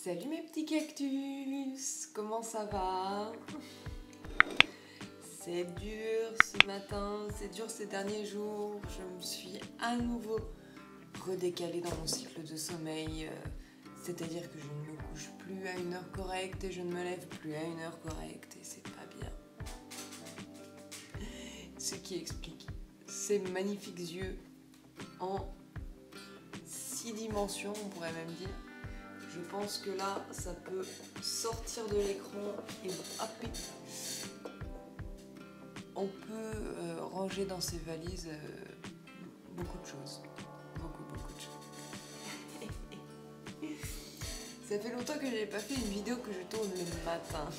Salut mes petits cactus, comment ça va? C'est dur ce matin, c'est dur ces derniers jours, je me suis à nouveau redécalée dans mon cycle de sommeil, c'est-à-dire que je ne me couche plus à une heure correcte et je ne me lève plus à une heure correcte et c'est pas bien. Ce qui explique ces magnifiques yeux en 6 dimensions, on pourrait même dire. Je pense que là, ça peut sortir de l'écran et hopper. On peut ranger dans ses valises beaucoup de choses. Beaucoup de choses. Ça fait longtemps que je n'ai pas fait une vidéo que je tourne le matin.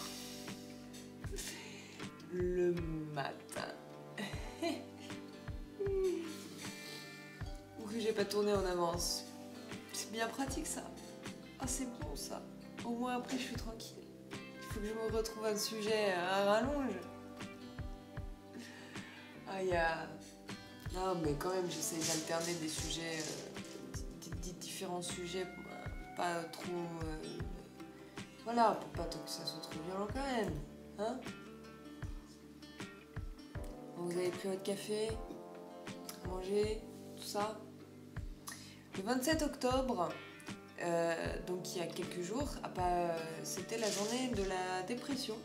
Le matin. Ou que j'ai pas tourné en avance. C'est bien pratique ça. Ah c'est bon ça. Au moins après je suis tranquille. Il faut que je me retrouve un sujet à rallonge. Ah il y a... Non mais quand même j'essaie d'alterner des sujets, différents sujets, pas trop... Voilà, pour pas que ça soit trop violent quand même. Hein? Bon, vous avez pris votre café, mangé, tout ça. Le 27 octobre, donc il y a quelques jours, c'était la journée de la dépression.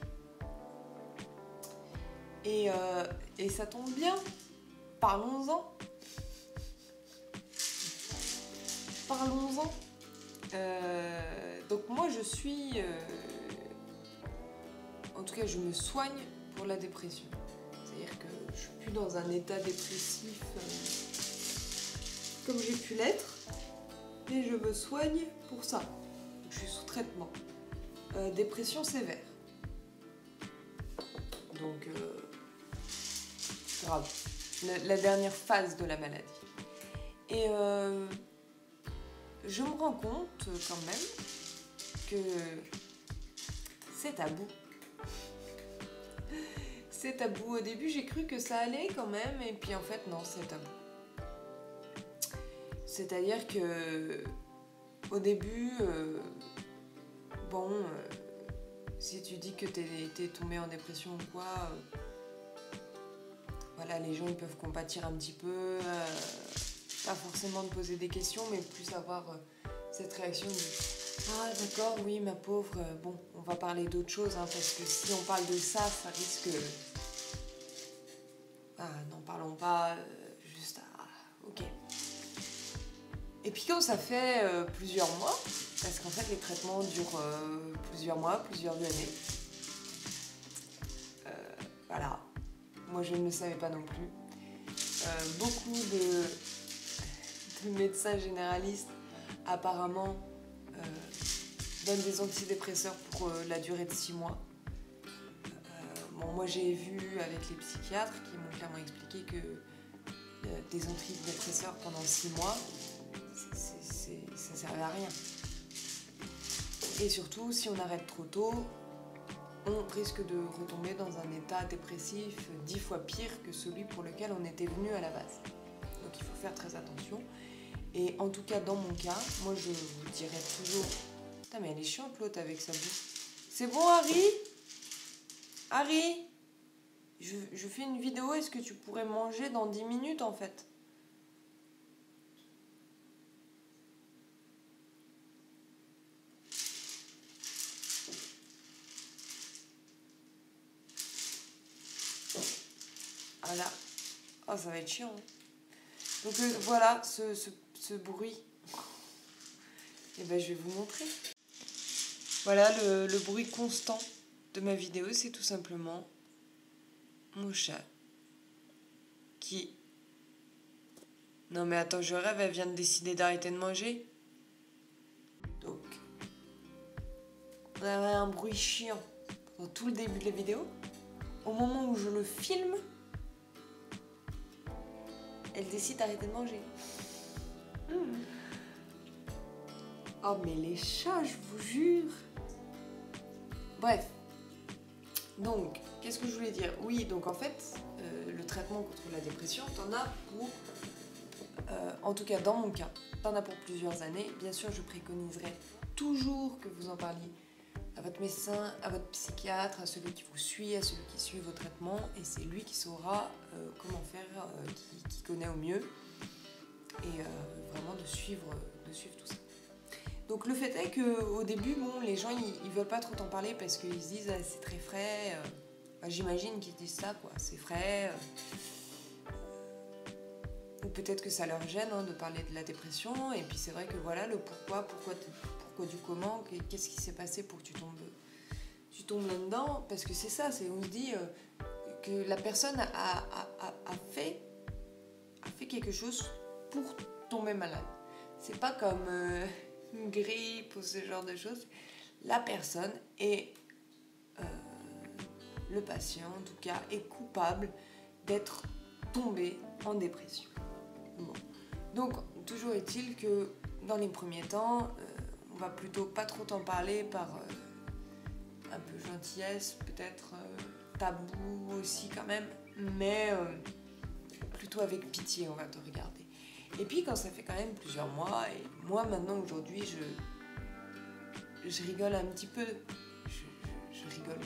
Et ça tombe bien, parlons-en. Parlons-en. Donc moi je suis... en tout cas je me soigne pour la dépression. C'est-à-dire que je suis plus dans un état dépressif comme j'ai pu l'être. Et je me soigne pour ça. Je suis sous traitement. Dépression sévère. Donc, grave. La dernière phase de la maladie. Et je me rends compte quand même que c'est tabou. C'est tabou. Au début, j'ai cru que ça allait quand même. Et puis en fait, non, c'est tabou. C'est-à-dire que au début, si tu dis que t'es tombé en dépression ou quoi, voilà, les gens ils peuvent compatir un petit peu, pas forcément te poser des questions, mais plus avoir cette réaction de ah d'accord, oui ma pauvre, bon, on va parler d'autre chose, hein, parce que si on parle de ça, ça risque... Ah, n'en parlons pas, juste ok. Et puis quand ça fait plusieurs mois, parce qu'en fait les traitements durent plusieurs mois, plusieurs années, voilà, moi je ne le savais pas non plus. Beaucoup de médecins généralistes apparemment donnent des antidépresseurs pour la durée de 6 mois. Bon, moi j'ai vu avec les psychiatres qui m'ont clairement expliqué que des antidépresseurs pendant 6 mois, ça servait à rien. Et surtout, si on arrête trop tôt, on risque de retomber dans un état dépressif 10 fois pire que celui pour lequel on était venu à la base. Donc il faut faire très attention. Et en tout cas, dans mon cas, moi je vous dirais toujours... Putain, mais elle est chiante l'autre avec sa bouche. C'est bon, Harry? Harry, je fais une vidéo, est-ce que tu pourrais manger dans 10 minutes en fait? Voilà. Oh, ça va être chiant. Hein. Donc voilà, ce bruit. Et ben, je vais vous montrer. Voilà, le bruit constant de ma vidéo, c'est tout simplement mon chat qui... Non mais attends, je rêve, elle vient de décider d'arrêter de manger. Donc, on avait un bruit chiant dans tout le début de la vidéo. Au moment où je le filme, elle décide d'arrêter de manger. Oh mais les chats, je vous jure. Bref. Donc, qu'est-ce que je voulais dire? Oui, donc en fait, le traitement contre la dépression, t'en as pour... en tout cas, dans mon cas, t'en as pour plusieurs années. Bien sûr, je préconiserais toujours que vous en parliez à votre médecin, à votre psychiatre, à celui qui vous suit, à celui qui suit vos traitements, et c'est lui qui saura comment faire, qui connaît au mieux, et vraiment de suivre tout ça. Donc le fait est qu'au début, bon, les gens ils veulent pas trop t'en parler parce qu'ils se disent ah, c'est très frais. J'imagine qu'ils disent ça, quoi, c'est frais. Ou peut-être que ça leur gêne de parler de la dépression. Et puis c'est vrai que voilà, le pourquoi du comment, qu'est-ce qui s'est passé pour que tu tombes là-dedans. Parce que c'est ça, on se dit que la personne a fait quelque chose pour tomber malade. C'est pas comme une grippe ou ce genre de choses. La personne est, le patient en tout cas, est coupable d'être tombé en dépression. Bon. Donc, toujours est-il que dans les premiers temps, on va plutôt pas trop t'en parler par un peu gentillesse, peut-être tabou aussi quand même, mais plutôt avec pitié, on va te regarder. Et puis quand ça fait quand même plusieurs mois, et moi maintenant aujourd'hui, je rigole un petit peu, je rigole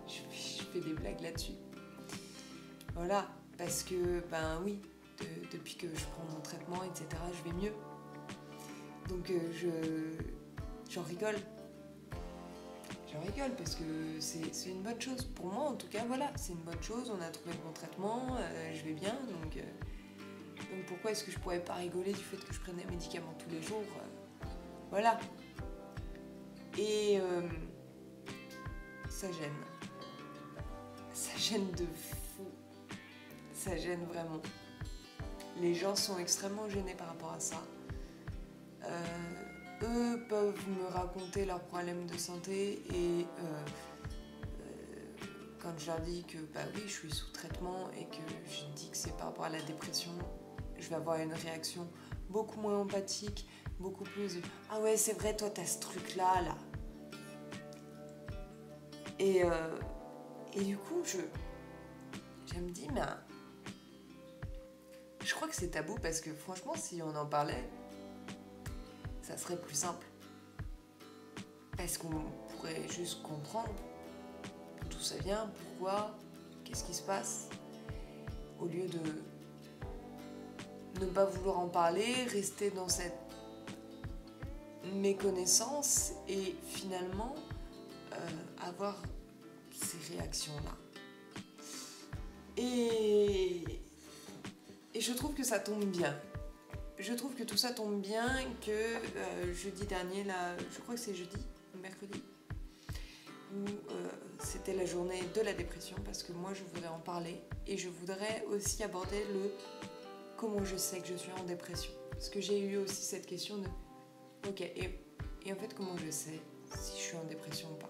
je fais des blagues là-dessus. Voilà, parce que ben oui, depuis que je prends mon traitement, etc., je vais mieux. Donc j'en rigole. J'en rigole parce que c'est une bonne chose. Pour moi, en tout cas, voilà, c'est une bonne chose. On a trouvé le bon traitement, je vais bien. Donc pourquoi est-ce que je pourrais pas rigoler du fait que je prenne des médicaments tous les jours Voilà. Et ça gêne. Ça gêne de fou. Ça gêne vraiment. Les gens sont extrêmement gênés par rapport à ça. Eux peuvent me raconter leurs problèmes de santé et quand je leur dis que bah oui, je suis sous traitement et que je dis que c'est par rapport à la dépression, je vais avoir une réaction beaucoup moins empathique, beaucoup plus ah ouais, c'est vrai, toi t'as ce truc là. Et du coup, je me dis, mais je crois que c'est tabou parce que franchement, si on en parlait, ça serait plus simple. Parce qu'on pourrait juste comprendre d'où ça vient, pourquoi, qu'est-ce qui se passe, au lieu de ne pas vouloir en parler, rester dans cette méconnaissance et finalement avoir ces réactions-là. Et je trouve que ça tombe bien. Je trouve que tout ça tombe bien, que jeudi dernier, là, je crois que c'est jeudi, mercredi, où c'était la journée de la dépression, parce que moi je voudrais en parler et je voudrais aussi aborder le comment je sais que je suis en dépression. Parce que j'ai eu aussi cette question de ok, et en fait comment je sais si je suis en dépression ou pas?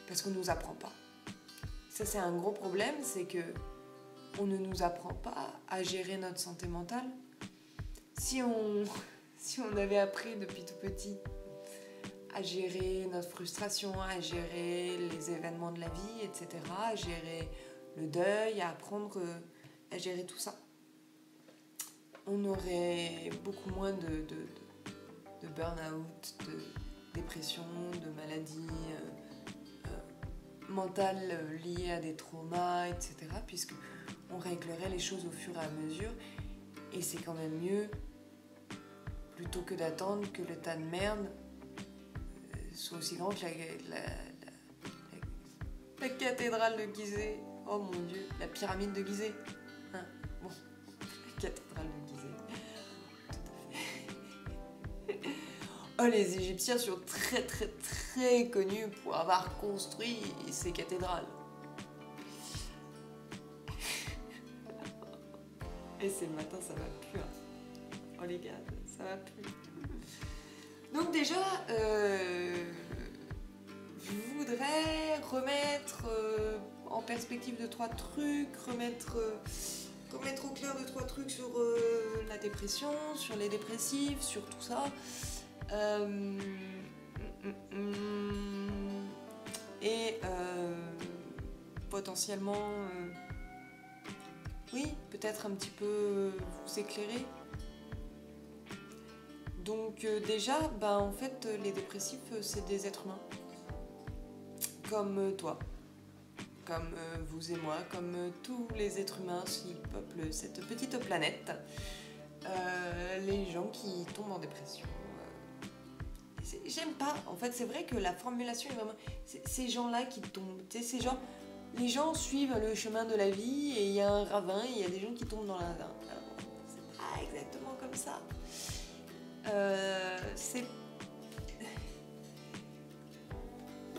Parce qu'on ne nous apprend pas. Ça c'est un gros problème, c'est que on ne nous apprend pas à gérer notre santé mentale. Si on avait appris depuis tout petit à gérer notre frustration, à gérer les événements de la vie, etc., à gérer le deuil, à apprendre à gérer tout ça, on aurait beaucoup moins de burn-out, de dépression, de maladies mentales liées à des traumas, etc., puisque on réglerait les choses au fur et à mesure, et c'est quand même mieux plutôt que d'attendre que le tas de merde soit aussi grand que la cathédrale de Gizeh. Oh mon Dieu, la pyramide de Gizeh. Hein, bon, la cathédrale de Gizeh. Tout à fait. Oh, les Égyptiens sont très très très connus pour avoir construit ces cathédrales. Et c'est le matin, ça va plus. Hein. Oh les gars, ça va plus. Donc déjà, je voudrais remettre en perspective de 3 trucs, remettre au clair de 3 trucs sur la dépression, sur les dépressifs, sur tout ça. Et potentiellement, oui, peut-être un petit peu vous éclairer. Donc déjà, en fait, les dépressifs, c'est des êtres humains. Comme toi, comme vous et moi, comme tous les êtres humains qui peuplent cette petite planète. Les gens qui tombent en dépression. J'aime pas. En fait, c'est vrai que la formulation est vraiment... Ces gens-là qui tombent, tu sais, ces gens... Les gens suivent le chemin de la vie et il y a un ravin et il y a des gens qui tombent dans le ravin. C'est pas exactement comme ça.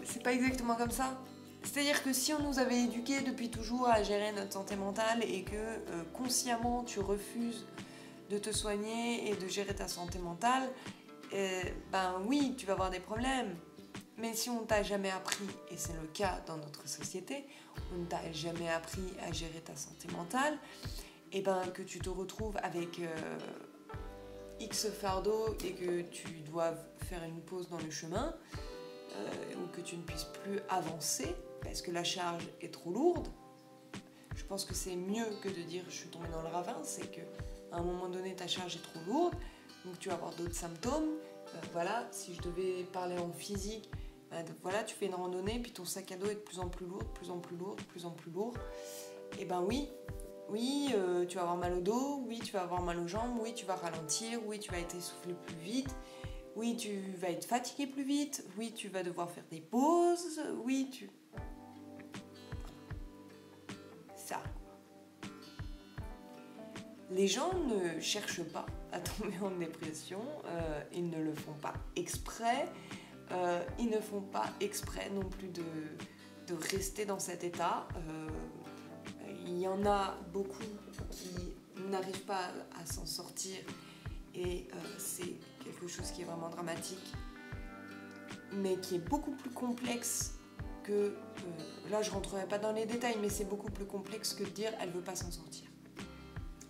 C'est pas exactement comme ça. C'est-à-dire que si on nous avait éduqués depuis toujours à gérer notre santé mentale et que consciemment tu refuses de te soigner et de gérer ta santé mentale, oui, tu vas avoir des problèmes. Mais si on t'a jamais appris, et c'est le cas dans notre société, on ne t'a jamais appris à gérer ta santé mentale, et que tu te retrouves avec X fardeau et que tu dois faire une pause dans le chemin, ou que tu ne puisses plus avancer parce que la charge est trop lourde, je pense que c'est mieux que de dire je suis tombée dans le ravin, c'est que à un moment donné ta charge est trop lourde, donc tu vas avoir d'autres symptômes. Voilà, si je devais parler en physique, voilà, tu fais une randonnée puis ton sac à dos est de plus en plus lourd, de plus en plus lourd, de plus en plus lourd. Et oui, tu vas avoir mal au dos, oui, tu vas avoir mal aux jambes, oui, tu vas ralentir, oui, tu vas être essoufflé plus vite, oui, tu vas être fatigué plus vite, oui, tu vas devoir faire des pauses, oui, ça. Les gens ne cherchent pas à tomber en dépression, ils ne le font pas exprès, ils ne font pas exprès non plus de rester dans cet état. Il y en a beaucoup qui n'arrivent pas à s'en sortir et c'est quelque chose qui est vraiment dramatique, mais qui est beaucoup plus complexe que... là, je rentrerai pas dans les détails, mais c'est beaucoup plus complexe que de dire elle veut pas s'en sortir.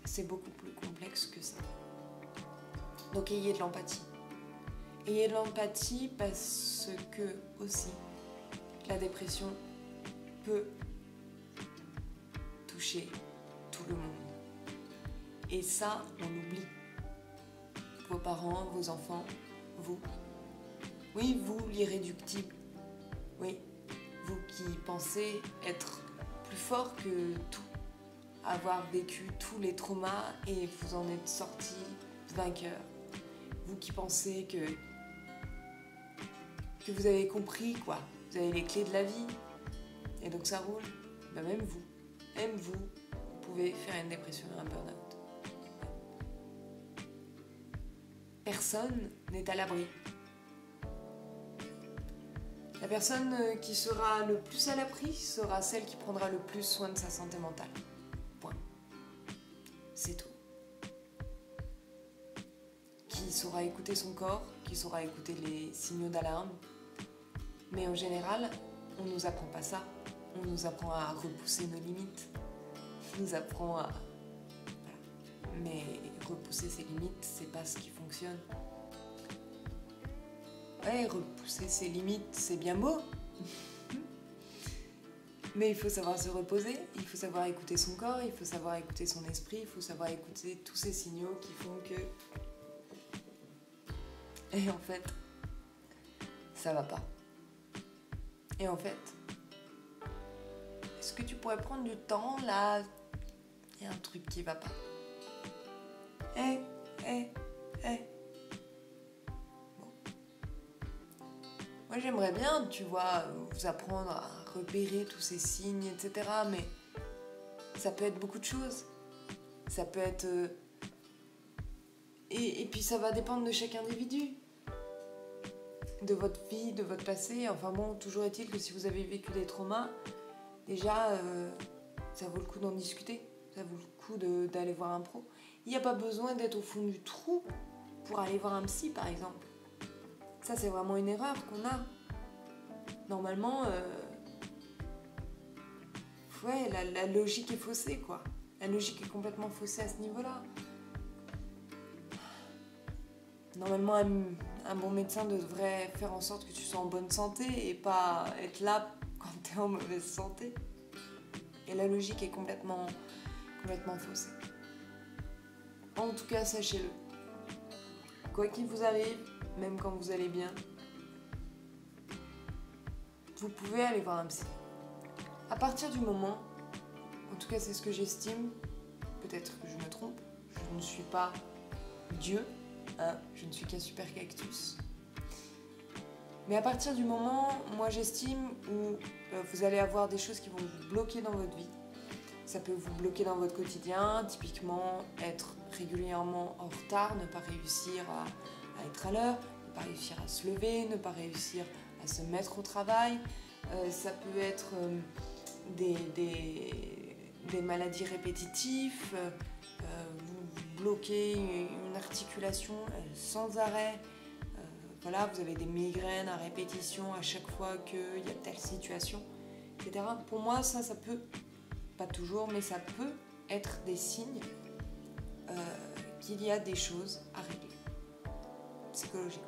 C'est beaucoup plus complexe que ça. Donc ayez de l'empathie. Ayez de l'empathie parce que aussi la dépression peut toucher tout le monde. Et ça, on l'oublie. Vos parents, vos enfants, vous. Oui, vous, l'irréductible. Oui, vous qui pensez être plus fort que tout. Avoir vécu tous les traumas et vous en êtes sorti vainqueur. Vous qui pensez que vous avez compris, quoi. Vous avez les clés de la vie. Et donc ça roule. Même vous pouvez faire une dépression et un burn-out. Personne n'est à l'abri. La personne qui sera le plus à l'abri sera celle qui prendra le plus soin de sa santé mentale. Point. C'est tout. Qui saura écouter son corps, qui saura écouter les signaux d'alarme. Mais en général, on ne nous apprend pas ça. On nous apprend à repousser nos limites. On nous apprend à... Voilà. Mais repousser ses limites, c'est pas ce qui fonctionne. Ouais, repousser ses limites, c'est bien beau. Mais il faut savoir se reposer, il faut savoir écouter son corps, il faut savoir écouter son esprit, il faut savoir écouter tous ces signaux qui font que... Et en fait, ça va pas. Et en fait, est-ce que tu pourrais prendre du temps, là? Il y a un truc qui va pas. Bon. Moi, j'aimerais bien, tu vois, vous apprendre à repérer tous ces signes, etc. Mais ça peut être beaucoup de choses. Ça peut être... Et puis ça va dépendre de chaque individu. De votre vie, de votre passé. Enfin bon, toujours est-il que si vous avez vécu des traumas, déjà, ça vaut le coup d'en discuter. Ça vaut le coup d'aller voir un pro. Il n'y a pas besoin d'être au fond du trou pour aller voir un psy, par exemple. Ça, c'est vraiment une erreur qu'on a. Normalement, la logique est faussée, quoi. La logique est complètement faussée à ce niveau-là. Normalement, un bon médecin devrait faire en sorte que tu sois en bonne santé et pas être là quand tu es en mauvaise santé. Et la logique est complètement faussée. En tout cas, sachez-le. quoi qu'il vous arrive, même quand vous allez bien, vous pouvez aller voir un psy. À partir du moment, en tout cas c'est ce que j'estime, peut-être que je me trompe, je ne suis pas Dieu, hein, je ne suis qu'un super cactus. Mais à partir du moment, moi j'estime, où vous allez avoir des choses qui vont vous bloquer dans votre vie. Ça peut vous bloquer dans votre quotidien, typiquement être régulièrement en retard, ne pas réussir à être à l'heure, ne pas réussir à se lever, ne pas réussir à se mettre au travail. Ça peut être des maladies répétitives, vous bloquez une articulation sans arrêt. Voilà, vous avez des migraines à répétition à chaque fois qu'il y a telle situation, etc. Pour moi, ça peut, pas toujours, mais ça peut être des signes qu'il y a des choses à régler, psychologiquement.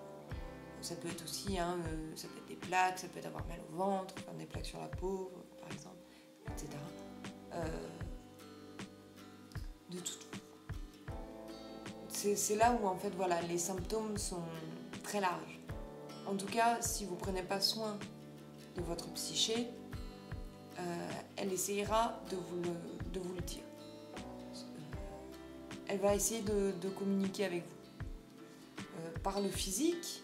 Ça peut être aussi, ça peut être des plaques, ça peut être avoir mal au ventre, faire des plaques sur la peau, par exemple, etc. De tout. C'est là où, en fait, voilà, les symptômes sont très large. En tout cas, si vous ne prenez pas soin de votre psyché, elle essayera de vous le dire. Elle va essayer de communiquer avec vous. Par le physique,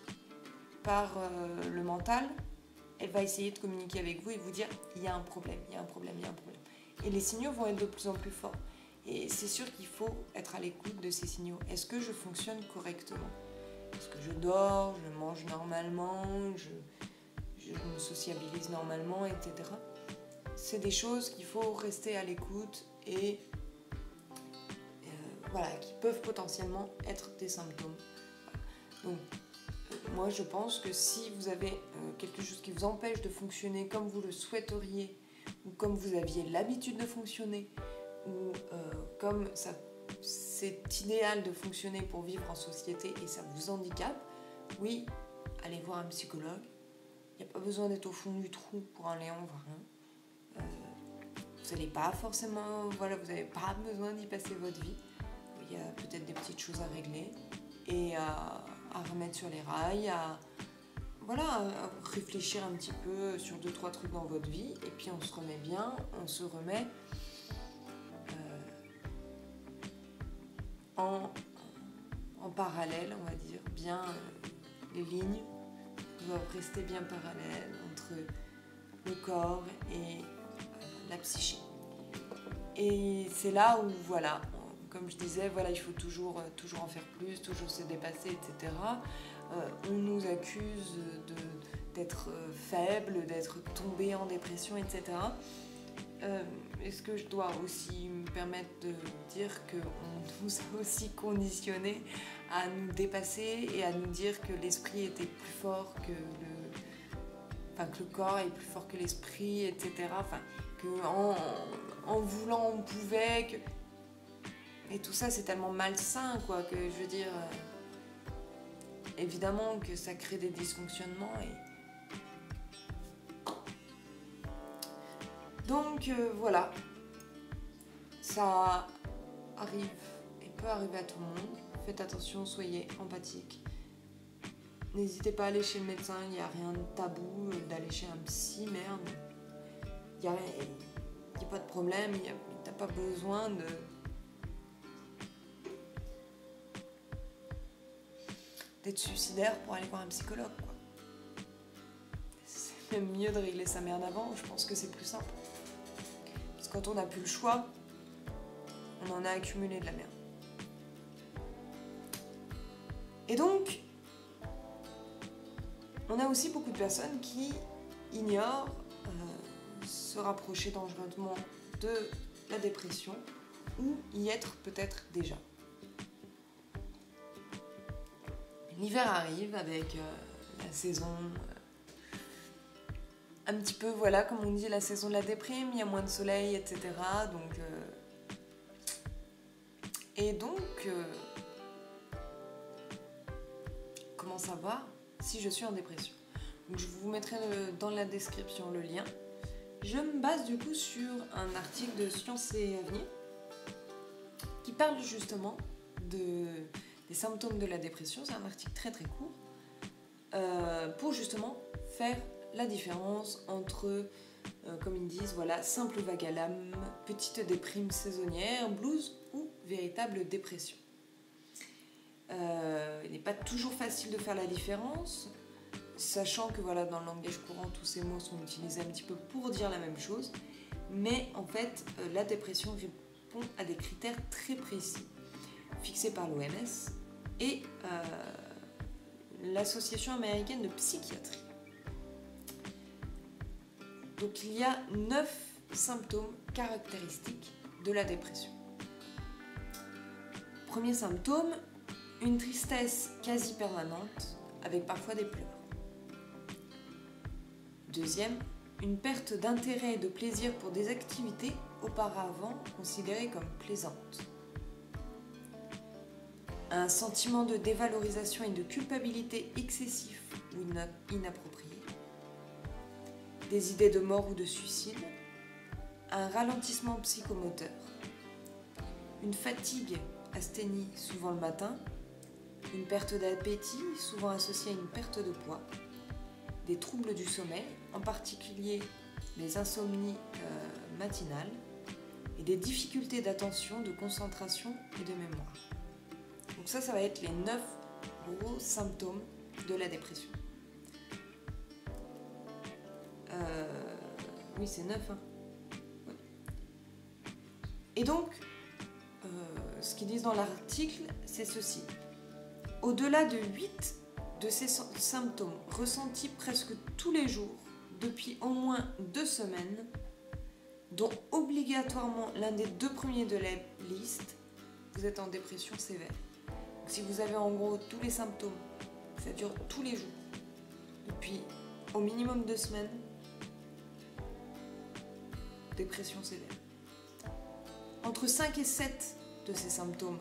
par le mental, elle va essayer de communiquer avec vous et vous dire il y a un problème, il y a un problème, il y a un problème. Et les signaux vont être de plus en plus forts. Et c'est sûr qu'il faut être à l'écoute de ces signaux. Est-ce que je fonctionne correctement ? Est-ce que je dors, je mange normalement, je me sociabilise normalement, etc. C'est des choses qu'il faut rester à l'écoute et voilà, qui peuvent potentiellement être des symptômes. Donc, moi je pense que si vous avez quelque chose qui vous empêche de fonctionner comme vous le souhaiteriez, ou comme vous aviez l'habitude de fonctionner, ou comme ça c'est idéal de fonctionner pour vivre en société et ça vous handicape, oui, allez voir un psychologue. Il n'y a pas besoin d'être au fond du trou pour aller en voir un. Vous n'allez pas forcément, voilà, vous n'avez pas besoin d'y passer votre vie. Il y a peut-être des petites choses à régler et à remettre sur les rails, à réfléchir un petit peu sur 2-3 trucs dans votre vie et puis on se remet bien, on se remet en parallèle, on va dire, bien les lignes doivent rester bien parallèles entre le corps et la psyché. Et c'est là où, voilà, comme je disais, voilà, il faut toujours en faire plus, toujours se dépasser, etc. On nous accuse d'être faible, d'être tombé en dépression, etc. Est-ce que je dois aussi me permettre de dire qu'on nous a aussi conditionnés à nous dépasser et à nous dire que l'esprit était plus fort que que le corps est plus fort que l'esprit, etc. Enfin, qu'en voulant on pouvait, et tout ça c'est tellement malsain, quoi, que je veux dire, évidemment que ça crée des dysfonctionnements Donc voilà, ça arrive et peut arriver à tout le monde. Faites attention, soyez empathique. N'hésitez pas à aller chez le médecin, il n'y a rien de tabou d'aller chez un psy, merde. Il n'y a pas de problème, t'as pas besoin d'être suicidaire pour aller voir un psychologue, quoi. C'est même mieux de régler sa merde avant, je pense que c'est plus simple. Parce que quand on n'a plus le choix, on en a accumulé de la merde. Et donc, on a aussi beaucoup de personnes qui ignorent se rapprocher dangereusement de la dépression ou y être peut-être déjà. L'hiver arrive avec la saison, un petit peu, voilà, comme on dit, la saison de la déprime, il y a moins de soleil, etc. Donc, comment savoir si je suis en dépression? Donc, je vous mettrai dans la description le lien. Je me base du coup sur un article de Sciences et Avenir qui parle justement les symptômes de la dépression. C'est un article très très court pour justement faire la différence entre, comme ils disent, voilà, simple vague à l'âme, petite déprime saisonnière, blues ou véritable dépression. Il n'est pas toujours facile de faire la différence, sachant que voilà, dans le langage courant, tous ces mots sont utilisés un petit peu pour dire la même chose, mais en fait, la dépression répond à des critères très précis, fixés par l'OMS et l'Association américaine de psychiatrie. Donc il y a 9 symptômes caractéristiques de la dépression. Premier symptôme, une tristesse quasi permanente, avec parfois des pleurs. Deuxième, une perte d'intérêt et de plaisir pour des activités auparavant considérées comme plaisantes. Un sentiment de dévalorisation et de culpabilité excessif ou inapproprié. Des idées de mort ou de suicide. Un ralentissement psychomoteur. Une fatigue asthénie, souvent le matin. Une perte d'appétit, souvent associée à une perte de poids. Des troubles du sommeil, en particulier les insomnies matinales. Et des difficultés d'attention, de concentration et de mémoire. Donc ça va être les 9 gros symptômes de la dépression. Oui, c'est 9. Hein. Oui. Et donc, ce qu'ils disent dans l'article, c'est ceci. Au-delà de 8 de ces symptômes ressentis presque tous les jours, depuis au moins 2 semaines, dont obligatoirement l'un des 2 premiers de la liste, vous êtes en dépression sévère. Donc, si vous avez en gros tous les symptômes, ça dure tous les jours, depuis au minimum 2 semaines, dépression sévère. Entre 5 et 7 de ces symptômes,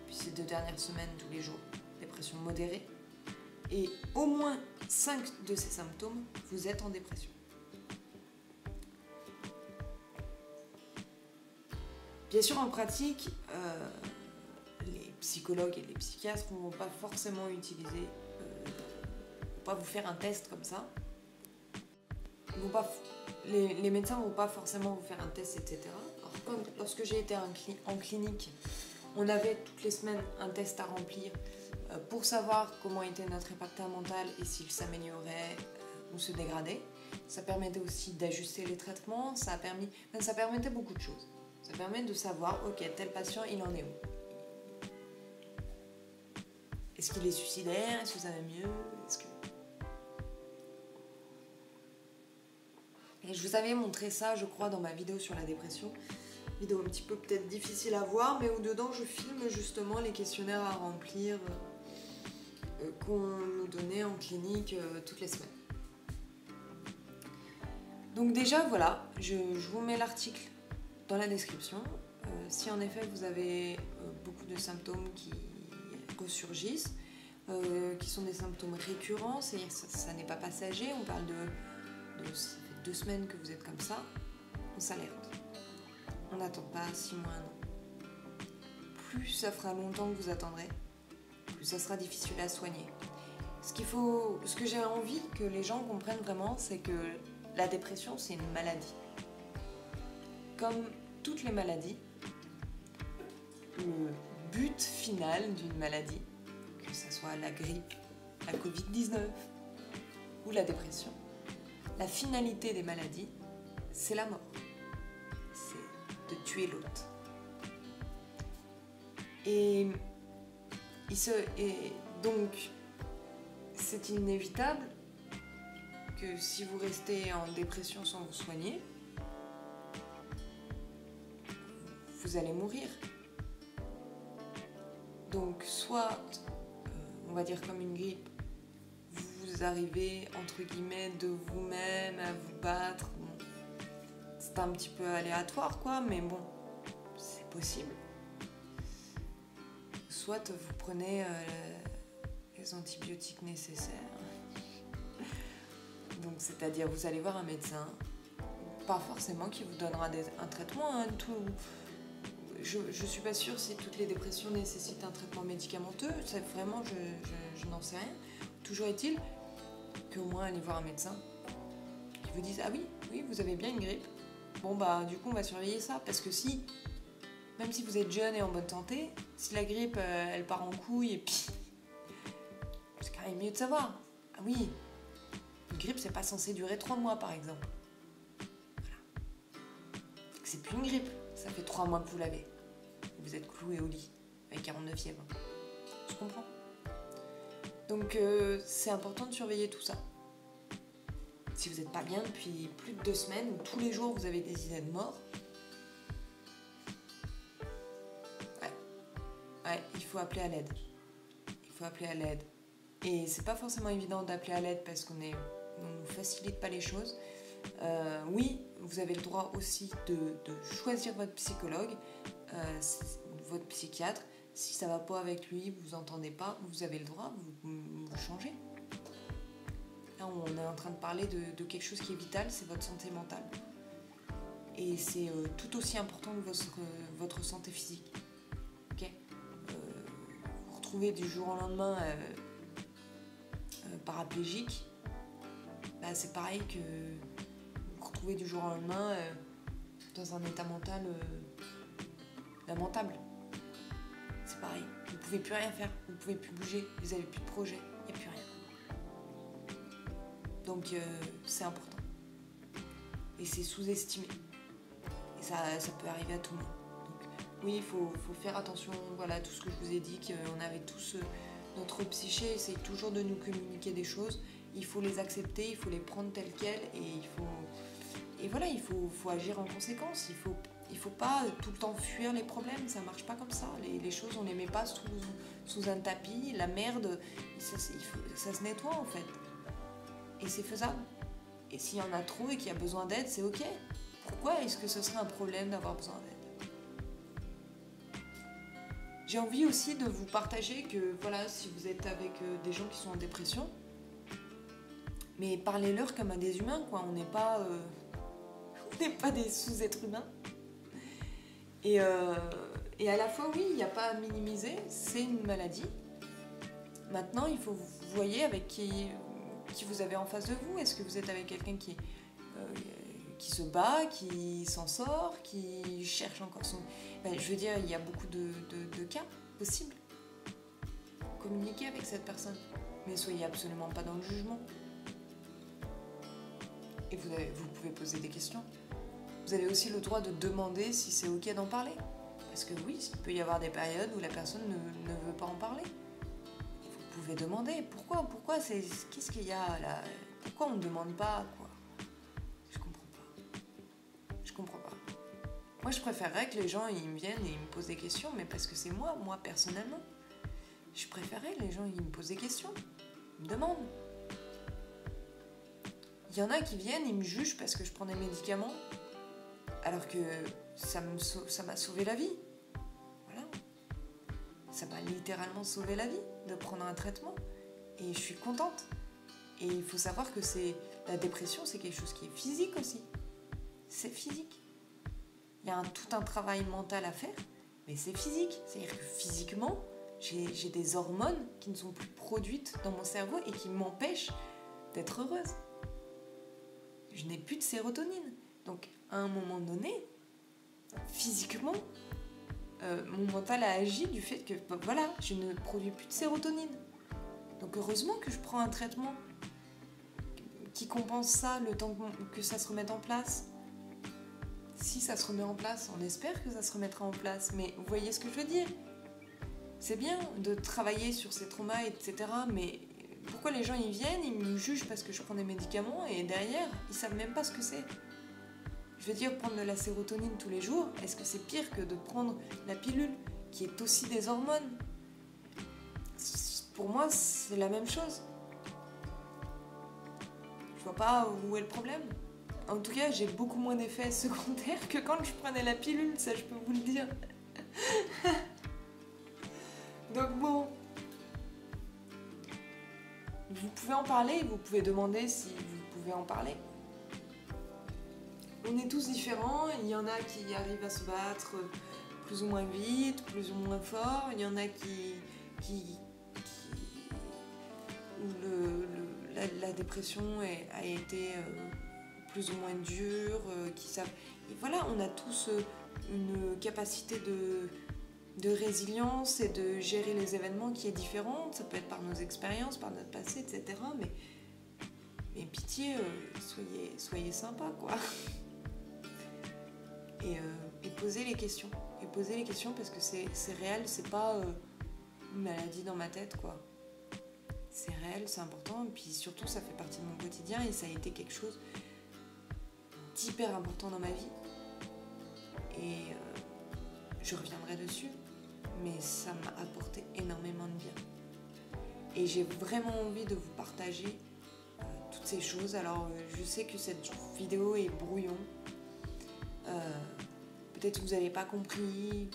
puis ces 2 dernières semaines, tous les jours, dépression modérée, et au moins 5 de ces symptômes, vous êtes en dépression. Bien sûr, en pratique, les psychologues et les psychiatres ne vont pas forcément utiliser, pas vous faire un test comme ça. Les médecins ne vont pas forcément vous faire un test, etc. Alors, lorsque j'ai été en clinique, on avait toutes les semaines un test à remplir pour savoir comment était notre impacteur mental et s'il s'améliorait ou se dégradait. Ça permettait aussi d'ajuster les traitements, ça permettait beaucoup de choses. Ça permet de savoir, ok, tel patient, il en est où? Est-ce qu'il est suicidaire? Est-ce que ça va mieux? Et je vous avais montré ça, je crois, dans ma vidéo sur la dépression. Vidéo un petit peu peut-être difficile à voir, mais où dedans je filme justement les questionnaires à remplir qu'on nous donnait en clinique toutes les semaines. Donc déjà, voilà, je vous mets l'article dans la description. Si en effet vous avez beaucoup de symptômes qui ressurgissent, qui sont des symptômes récurrents, c'est-à-dire que ça n'est pas passager, on parle de ça fait 2 semaines que vous êtes comme ça, on s'alerte. On n'attend pas 6 mois, 1 an. Plus ça fera longtemps que vous attendrez, plus ça sera difficile à soigner. Ce que j'ai envie que les gens comprennent vraiment, c'est que la dépression, c'est une maladie. Comme toutes les maladies, le but final d'une maladie, que ce soit la grippe, la Covid-19 ou la dépression, la finalité des maladies, c'est la mort. C'est de tuer l'autre. Et donc, c'est inévitable que si vous restez en dépression sans vous soigner, vous allez mourir. Donc, soit, on va dire comme une grippe, vous arrivez, entre guillemets, de vous-même à vous battre. Bon, c'est un petit peu aléatoire, quoi, mais bon, c'est possible. Soit vous prenez les antibiotiques nécessaires. Donc, c'est-à-dire, vous allez voir un médecin, pas forcément qui vous donnera un traitement, hein, tout. je suis pas sûre si toutes les dépressions nécessitent un traitement médicamenteux. Ça, vraiment, je n'en sais rien. Toujours est-il qu'au moins aller voir un médecin qui vous dise « Ah oui, oui, vous avez bien une grippe. Bon, bah, du coup, on va surveiller ça. » Parce que si, même si vous êtes jeune et en bonne santé, si la grippe, elle part en couille, et puis... c'est quand même mieux de savoir. Ah oui, une grippe, c'est pas censé durer 3 mois, par exemple. C'est plus une grippe, ça fait 3 mois que vous l'avez. Vous êtes cloué au lit, avec 49 fièvre. Je comprends. Donc c'est important de surveiller tout ça. Si vous n'êtes pas bien depuis plus de 2 semaines, ou tous les jours vous avez des idées de mort, ouais, il faut appeler à l'aide. Il faut appeler à l'aide. Et c'est pas forcément évident d'appeler à l'aide parce qu'on ne facilite pas les choses. Oui, vous avez le droit aussi de choisir votre psychologue, votre psychiatre. Si ça va pas avec lui, vous entendez pas, vous avez le droit, vous changez. Là, on est en train de parler de quelque chose qui est vital, c'est votre santé mentale. Et c'est tout aussi important que votre santé physique. Ok, vous retrouvez du jour au lendemain paraplégique, bah, c'est pareil que vous retrouvez du jour au lendemain dans un état mental lamentable. C'est pareil, vous ne pouvez plus rien faire, vous ne pouvez plus bouger, vous n'avez plus de projet, il n'y a plus rien. Donc c'est important. Et c'est sous-estimé. Et ça peut arriver à tout le monde. Donc oui, il faut faire attention, voilà, tout ce que je vous ai dit, qu'on avait tous notre psyché, essaye toujours de nous communiquer des choses. Il faut les accepter, il faut les prendre telles quelles, et voilà, il faut agir en conséquence. Il faut pas tout le temps fuir les problèmes, ça marche pas comme ça. Les choses, on les met pas sous un tapis, la merde, ça se nettoie en fait. Et c'est faisable. Et s'il y en a trop et qu'il y a besoin d'aide, c'est ok. Pourquoi est-ce que ce serait un problème d'avoir besoin d'aide ? J'ai envie aussi de vous partager que, voilà, si vous êtes avec des gens qui sont en dépression, mais parlez-leur comme à des humains, quoi. On n'est pas des sous-êtres humains. Et à la fois, oui, il n'y a pas à minimiser, c'est une maladie. Maintenant, il faut vous voyez avec qui vous avez en face de vous. Est-ce que vous êtes avec quelqu'un qui se bat, qui s'en sort, qui cherche encore son... je veux dire, il y a beaucoup de cas possibles. Communiquez avec cette personne, mais soyez absolument pas dans le jugement. Et vous pouvez poser des questions. Vous avez aussi le droit de demander si c'est ok d'en parler. Parce que oui, il peut y avoir des périodes où la personne ne veut pas en parler. Vous pouvez demander pourquoi qu'est-ce qu'il y a là, pourquoi on ne demande pas, quoi. Je comprends pas. Moi, je préférerais que les gens ils me viennent et ils me posent des questions, mais parce que c'est moi personnellement. Je préférerais que les gens ils me posent des questions, ils me demandent. Il y en a qui viennent, ils me jugent parce que je prends des médicaments, alors que ça m'a sauvé la vie. Voilà. Ça m'a littéralement sauvé la vie de prendre un traitement. Et je suis contente. Et il faut savoir que la dépression, c'est quelque chose qui est physique aussi. C'est physique. Il y a tout un travail mental à faire, mais c'est physique. C'est-à-dire que physiquement, j'ai des hormones qui ne sont plus produites dans mon cerveau et qui m'empêchent d'être heureuse. Je n'ai plus de sérotonine. Donc, à un moment donné, physiquement, mon mental a agi du fait que, voilà, je ne produis plus de sérotonine. Donc, heureusement que je prends un traitement qui compense ça le temps que ça se remette en place. Si ça se remet en place, on espère que ça se remettra en place. Mais vous voyez ce que je veux dire ? C'est bien de travailler sur ces traumas, etc. Mais pourquoi les gens ils viennent, ils me jugent parce que je prends des médicaments et derrière, ils savent même pas ce que c'est. Je veux dire, prendre de la sérotonine tous les jours, est-ce que c'est pire que de prendre la pilule, qui est aussi des hormones ? Pour moi, c'est la même chose. Je vois pas où est le problème. En tout cas, j'ai beaucoup moins d'effets secondaires que quand je prenais la pilule, ça je peux vous le dire. Donc bon, vous pouvez en parler, vous pouvez demander si vous pouvez en parler. On est tous différents, il y en a qui arrivent à se battre plus ou moins vite, plus ou moins fort. Il y en a où la dépression a été plus ou moins dure, qui savent. Et voilà, on a tous une capacité de résilience et de gérer les événements qui est différente. Ça peut être par nos expériences, par notre passé, etc. Mais pitié, soyez sympa, quoi. Et posez les questions. Et posez les questions parce que c'est réel, c'est pas une maladie dans ma tête, quoi. C'est réel, c'est important, et puis surtout ça fait partie de mon quotidien et ça a été quelque chose d'hyper important dans ma vie. Et je reviendrai dessus, mais ça m'a apporté énormément de bien. Et j'ai vraiment envie de vous partager toutes ces choses. Alors je sais que cette vidéo est brouillon. Peut-être que vous n'avez pas compris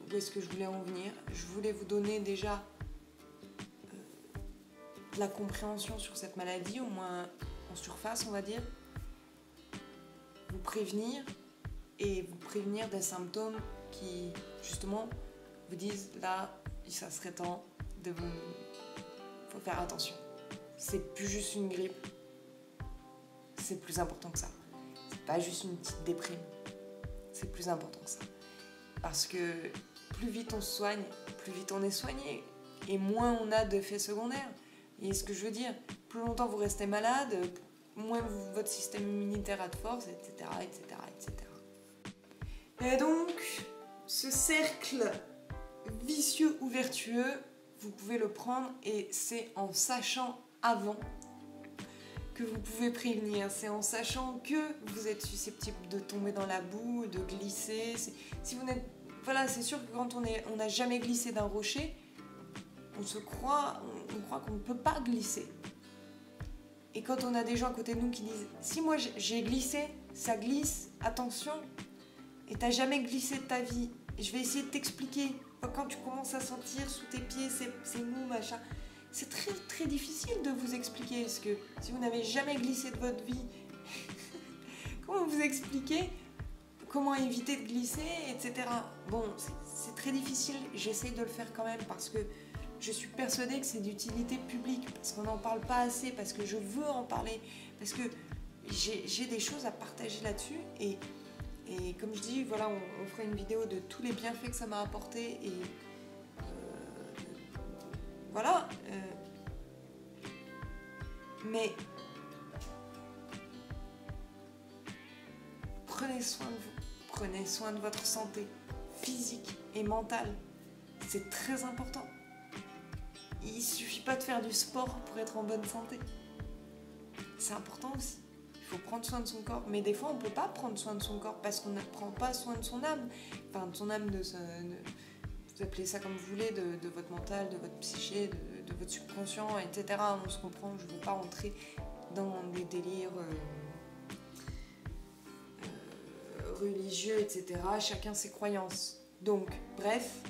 où est-ce que je voulais en venir. Je voulais vous donner déjà de la compréhension sur cette maladie, au moins en surface, on va dire. Vous prévenir et vous prévenir des symptômes qui, justement, vous disent là, ça serait temps de vous... faut faire attention. C'est plus juste une grippe. C'est plus important que ça. C'est pas juste une petite déprime. C'est plus important que ça. Parce que plus vite on se soigne, plus vite on est soigné. Et moins on a d'effets secondaires. Et ce que je veux dire, plus longtemps vous restez malade, moins votre système immunitaire a de force, etc., etc., etc. Et donc, ce cercle vicieux ou vertueux, vous pouvez le prendre et c'est en sachant avant que vous pouvez prévenir. C'est en sachant que vous êtes susceptible de tomber dans la boue, de glisser. Si vous n'êtes... Voilà, c'est sûr que quand on n'a jamais glissé d'un rocher, on croit qu'on ne peut pas glisser. Et quand on a des gens à côté de nous qui disent « Si moi j'ai glissé, ça glisse, attention !» Et t'as jamais glissé de ta vie. Et je vais essayer de t'expliquer. Quand tu commences à sentir sous tes pieds, c'est mou, machin. C'est très très difficile de vous expliquer. Parce que si vous n'avez jamais glissé de votre vie, comment vous expliquer comment éviter de glisser, etc. Bon, c'est très difficile. J'essaye de le faire quand même parce que je suis persuadée que c'est d'utilité publique, parce qu'on n'en parle pas assez, parce que je veux en parler, parce que j'ai des choses à partager là-dessus. Et comme je dis, voilà, on fera une vidéo de tous les bienfaits que ça m'a apporté. Et voilà. Mais prenez soin de vous. Prenez soin de votre santé physique et mentale. C'est très important. Il suffit pas de faire du sport pour être en bonne santé. C'est important aussi. Il faut prendre soin de son corps. Mais des fois, on peut pas prendre soin de son corps parce qu'on ne prend pas soin de son âme. Enfin, de son âme, vous appelez ça comme vous voulez, de votre mental, de votre psyché, de votre subconscient, etc. On se comprend, je ne veux pas rentrer dans des délires religieux, etc. Chacun ses croyances. Donc, bref...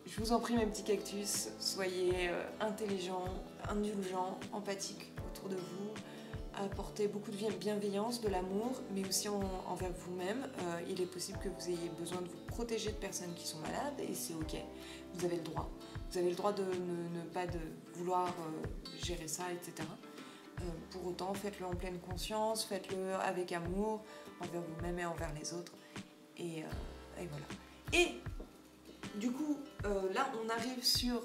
Je vous en prie mes petits cactus, soyez intelligents, indulgents, empathiques autour de vous, apportez beaucoup de bienveillance, de l'amour, mais aussi envers vous-même. Il est possible que vous ayez besoin de vous protéger de personnes qui sont malades et c'est ok, vous avez le droit. Vous avez le droit de ne pas vouloir gérer ça, etc. Pour autant, faites-le en pleine conscience, faites-le avec amour, envers vous-même et envers les autres. Et voilà. Et du coup, là, on arrive sur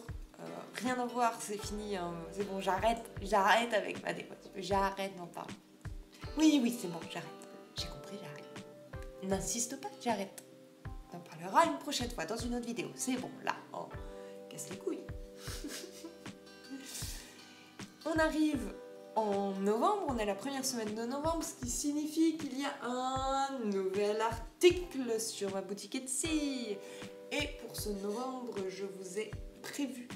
rien à voir, c'est fini, hein, c'est bon, j'arrête avec ma dépression, j'arrête d'en parler. Oui, c'est bon, j'arrête, j'ai compris, j'arrête. N'insiste pas, j'arrête. On en parlera une prochaine fois dans une autre vidéo, c'est bon, là, oh, casse les couilles. On arrive en novembre, on est la première semaine de novembre, ce qui signifie qu'il y a un nouvel article sur ma boutique Etsy. Et pour ce novembre, je vous ai prévu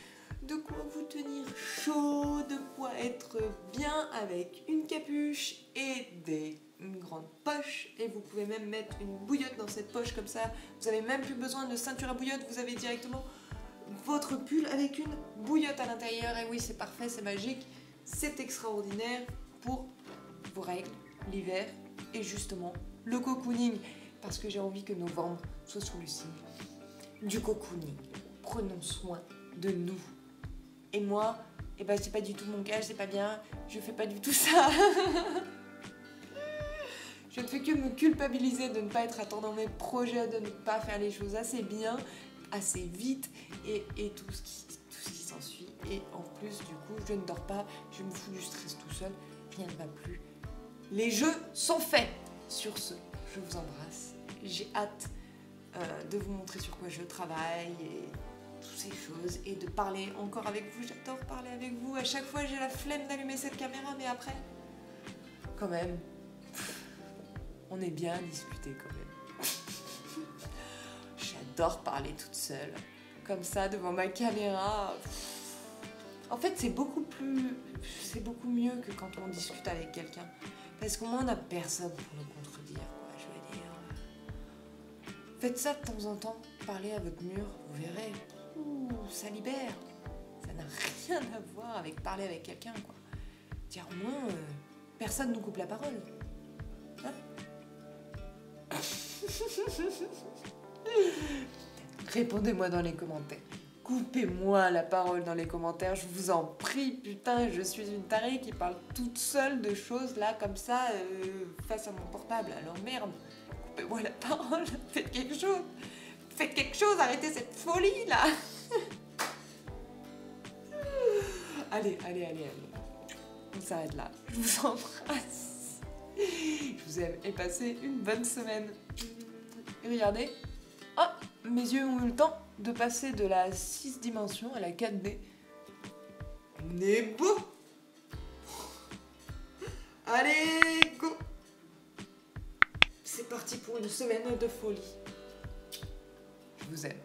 de quoi vous tenir chaud, de quoi être bien avec une capuche et une grande poche. Et vous pouvez même mettre une bouillotte dans cette poche comme ça. Vous n'avez même plus besoin de ceinture à bouillotte, vous avez directement votre pull avec une bouillotte à l'intérieur. Et oui, c'est parfait, c'est magique, c'est extraordinaire pour vos règles, l'hiver et justement le cocooning. parce que j'ai envie que novembre soit sous le signe du cocooning. Prenons soin de nous. Et moi, eh ben, c'est pas du tout mon cas, c'est pas bien, je fais pas du tout ça. Je ne fais que me culpabiliser de ne pas être à temps dans mes projets, de ne pas faire les choses assez bien, assez vite et tout ce qui s'ensuit. Et en plus, du coup, je ne dors pas, je me fous du stress tout seul, rien ne va plus. Les jeux sont faits. Sur ce, je vous embrasse. J'ai hâte de vous montrer sur quoi je travaille et toutes ces choses et de parler encore avec vous. J'adore parler avec vous. À chaque fois, j'ai la flemme d'allumer cette caméra, mais après, quand même, on est bien à discuter quand même. J'adore parler toute seule, comme ça, devant ma caméra. En fait, c'est beaucoup mieux que quand on discute avec quelqu'un. Parce qu'au moins, on n'a personne pour nous contredire, quoi. Je veux dire, faites ça de temps en temps, parlez à votre mur, vous verrez. Ouh, ça libère. Ça n'a rien à voir avec parler avec quelqu'un, quoi. Dire au moins, personne ne nous coupe la parole. Hein? Répondez-moi dans les commentaires. Coupez-moi la parole dans les commentaires, je vous en prie, putain, je suis une tarée qui parle toute seule de choses là, comme ça, face à mon portable. Alors merde, coupez-moi la parole, faites quelque chose. Faites quelque chose, arrêtez cette folie là. Allez. On s'arrête là. Je vous embrasse. Je vous aime et passez une bonne semaine. Et regardez. Oh, mes yeux ont eu le temps de passer de la 6 dimensions à la 4D. On est beau. Allez, go. C'est parti pour une semaine de folie. Je vous aime.